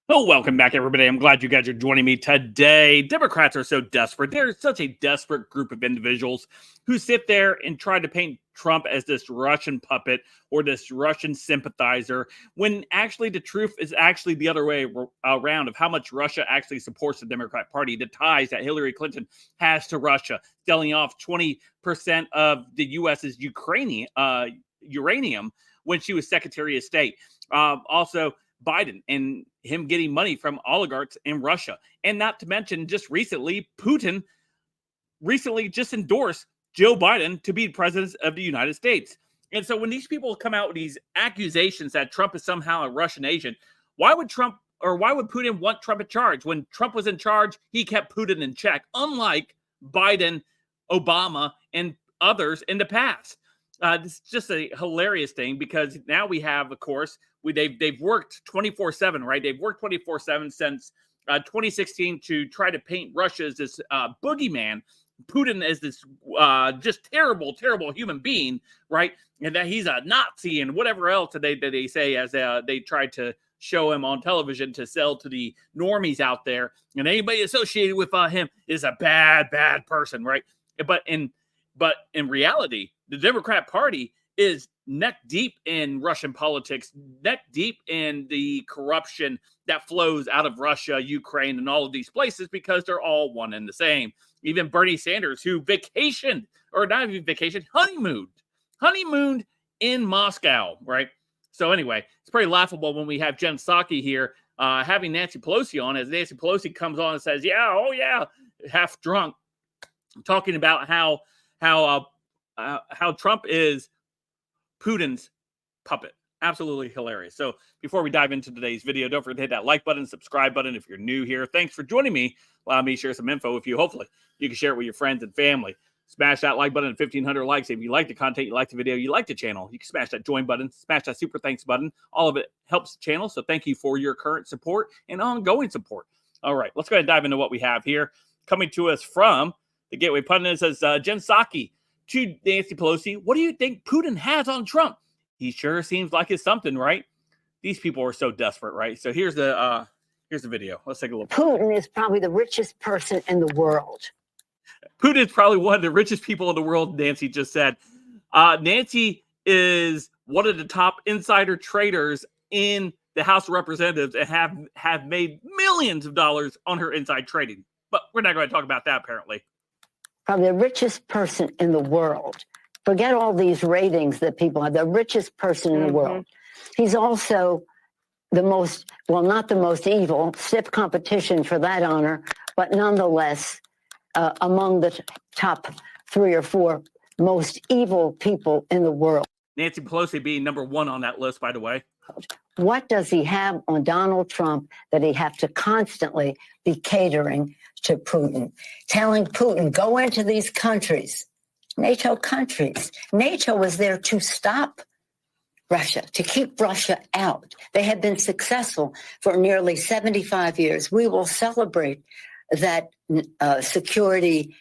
Well, welcome back, everybody. I'm glad you guys are joining me today. Democrats are so desperate. They're such a desperate group of individuals who sit there and try to paint Trump as this Russian puppet or this Russian sympathizer, when actually the truth is actually the other way around of how much Russia actually supports the Democrat Party, the ties that Hillary Clinton has to Russia, selling off 20% of the U.S.'s uranium when she was Secretary of State. Also, Biden and him getting money from oligarchs in Russia. And not to mention, just recently, Putin recently just endorsed Joe Biden to be president of the United States. And so when these people come out with these accusations that Trump is somehow a Russian agent, why would Putin want Trump in charge? When Trump was in charge, he kept Putin in check, unlike Biden, Obama, and others in the past. This is just a hilarious thing because now we have, of course, they've worked 24/7, right? They've worked 24/7 since 2016 to try to paint Russia as this boogeyman, Putin as this just terrible, terrible human being, right? And that he's a Nazi and whatever else that they say as they tried to show him on television to sell to the normies out there. And anybody associated with him is a bad, bad person, right? But in reality, the Democrat Party is neck deep in Russian politics, neck deep in the corruption that flows out of Russia, Ukraine, and all of these places because they're all one and the same. Even Bernie Sanders, who honeymooned in Moscow, right? So anyway, it's pretty laughable when we have Jen Psaki here having Nancy Pelosi on, as Nancy Pelosi comes on and says, half drunk, talking about how Trump is Putin's puppet. Absolutely hilarious. So before we dive into today's video, don't forget to hit that like button, subscribe button if you're new here. Thanks for joining me. Allow me to share some info with you. Hopefully, you can share it with your friends and family. Smash that like button at 1,500 likes. If you like the content, you like the video, you like the channel, you can smash that join button, smash that super thanks button. All of it helps the channel. So thank you for your current support and ongoing support. All right, let's go ahead and dive into what we have here. Coming to us from the Gateway Pundit says, Jen Psaki to Nancy Pelosi, what do you think Putin has on Trump? He sure seems like it's something, right? These people are so desperate, right? So here's the video. Let's take a look. Putin is probably the richest person in the world. Putin is probably one of the richest people in the world, Nancy just said. Nancy is one of the top insider traders in the House of Representatives and have made millions of dollars on her inside trading. But we're not going to talk about that, apparently. Probably the richest person in the world. Forget all these ratings that people have. The richest person in the world. He's also the most, well, not the most evil, stiff competition for that honor, but nonetheless, among the top 3 or 4 most evil people in the world. Nancy Pelosi being number 1 on that list, by the way. What does he have on Donald Trump that he have to constantly be catering to Putin, telling Putin, go into these countries, NATO countries. NATO was there to stop Russia, to keep Russia out. They have been successful for nearly 75 years. We will celebrate that security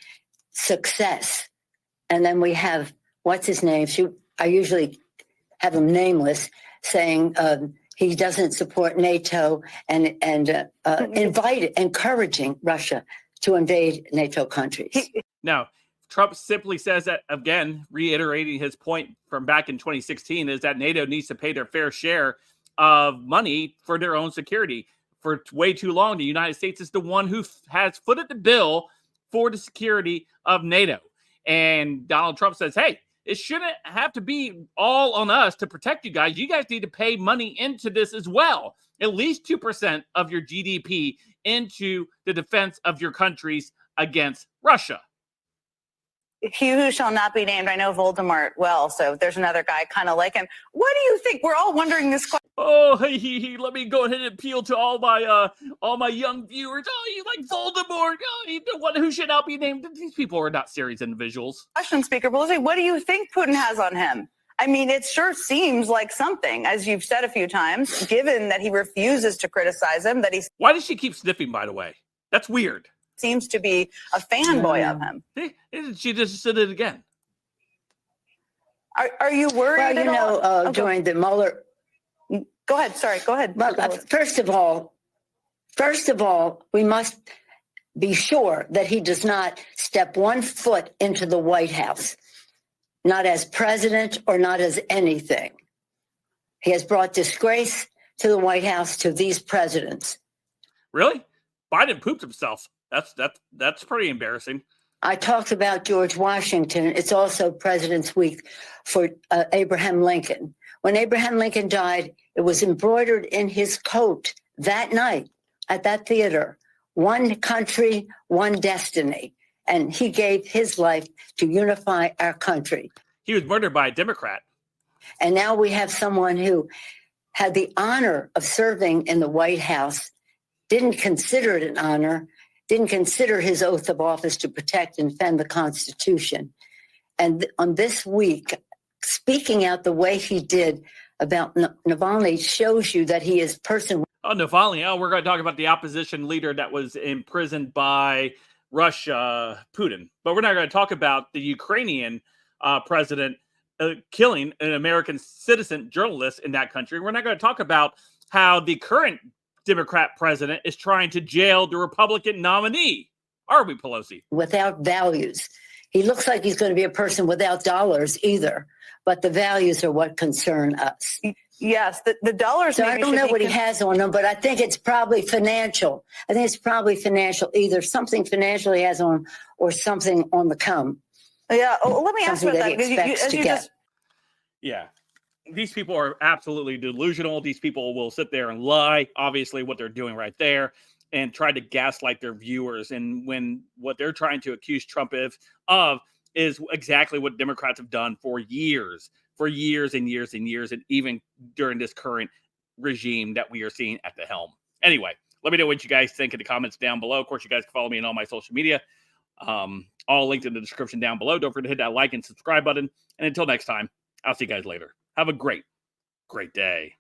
success. And then we have, what's his name? I usually have him nameless, saying he doesn't support NATO and encouraging Russia to invade NATO countries. Now, Trump simply says that, again, reiterating his point from back in 2016, is that NATO needs to pay their fair share of money for their own security. For way too long, the United States is the one who has footed the bill for the security of NATO. And Donald Trump says, hey, it shouldn't have to be all on us to protect you guys. You guys need to pay money into this as well. At least 2% of your GDP into the defense of your countries against Russia. He who shall not be named. I know Voldemort well, so there's another guy kind of like him. What do you think? We're all wondering this question. Oh, let me go ahead and appeal to all my young viewers. Oh, you like Voldemort? Oh, the one who should not be named. These people are not serious individuals. Question, Speaker Pelosi, what do you think Putin has on him? I mean, it sure seems like something, as you've said a few times, given that he refuses to criticize him, that he's... Why does she keep sniffing, by the way? That's weird. Seems to be a fanboy of him. She just said it again. Are you worried? Well, during the Mueller... Go ahead. Sorry, go ahead. Well, first of all, First of all, we must be sure that he does not step one foot into the White House, not as president or not as anything. He has brought disgrace to the White House, to these presidents. Really? Biden pooped himself. That's pretty embarrassing. I talked about George Washington. It's also President's Week for Abraham Lincoln. When Abraham Lincoln died, it was embroidered in his coat that night at that theater, one country, one destiny. And he gave his life to unify our country. He was murdered by a Democrat. And now we have someone who had the honor of serving in the White House, didn't consider it an honor, didn't consider his oath of office to protect and defend the Constitution. And on this week, speaking out the way he did about Navalny shows you that he is person. Oh, Navalny. Oh, we're going to talk about the opposition leader that was imprisoned by Russia, Putin. But we're not going to talk about the Ukrainian president killing an American citizen journalist in that country. We're not going to talk about how the current Democrat president is trying to jail the Republican nominee. Are we, Pelosi? Without values. He looks like he's going to be a person without dollars either, but the values are what concern us. Yes, the dollars. So I don't know what he has on him, but I think it's probably financial. I think it's probably financial, either something financial he has on or something on the come. Yeah. Oh, let me ask you about that. Yeah. These people are absolutely delusional. These people will sit there and lie, obviously, what they're doing right there, and try to gaslight their viewers. And when what they're trying to accuse Trump of is exactly what Democrats have done for years and years and years, and even during this current regime that we are seeing at the helm. Anyway, let me know what you guys think in the comments down below. Of course, you guys can follow me on all my social media. All linked in the description down below. Don't forget to hit that like and subscribe button. And until next time, I'll see you guys later. Have a great day.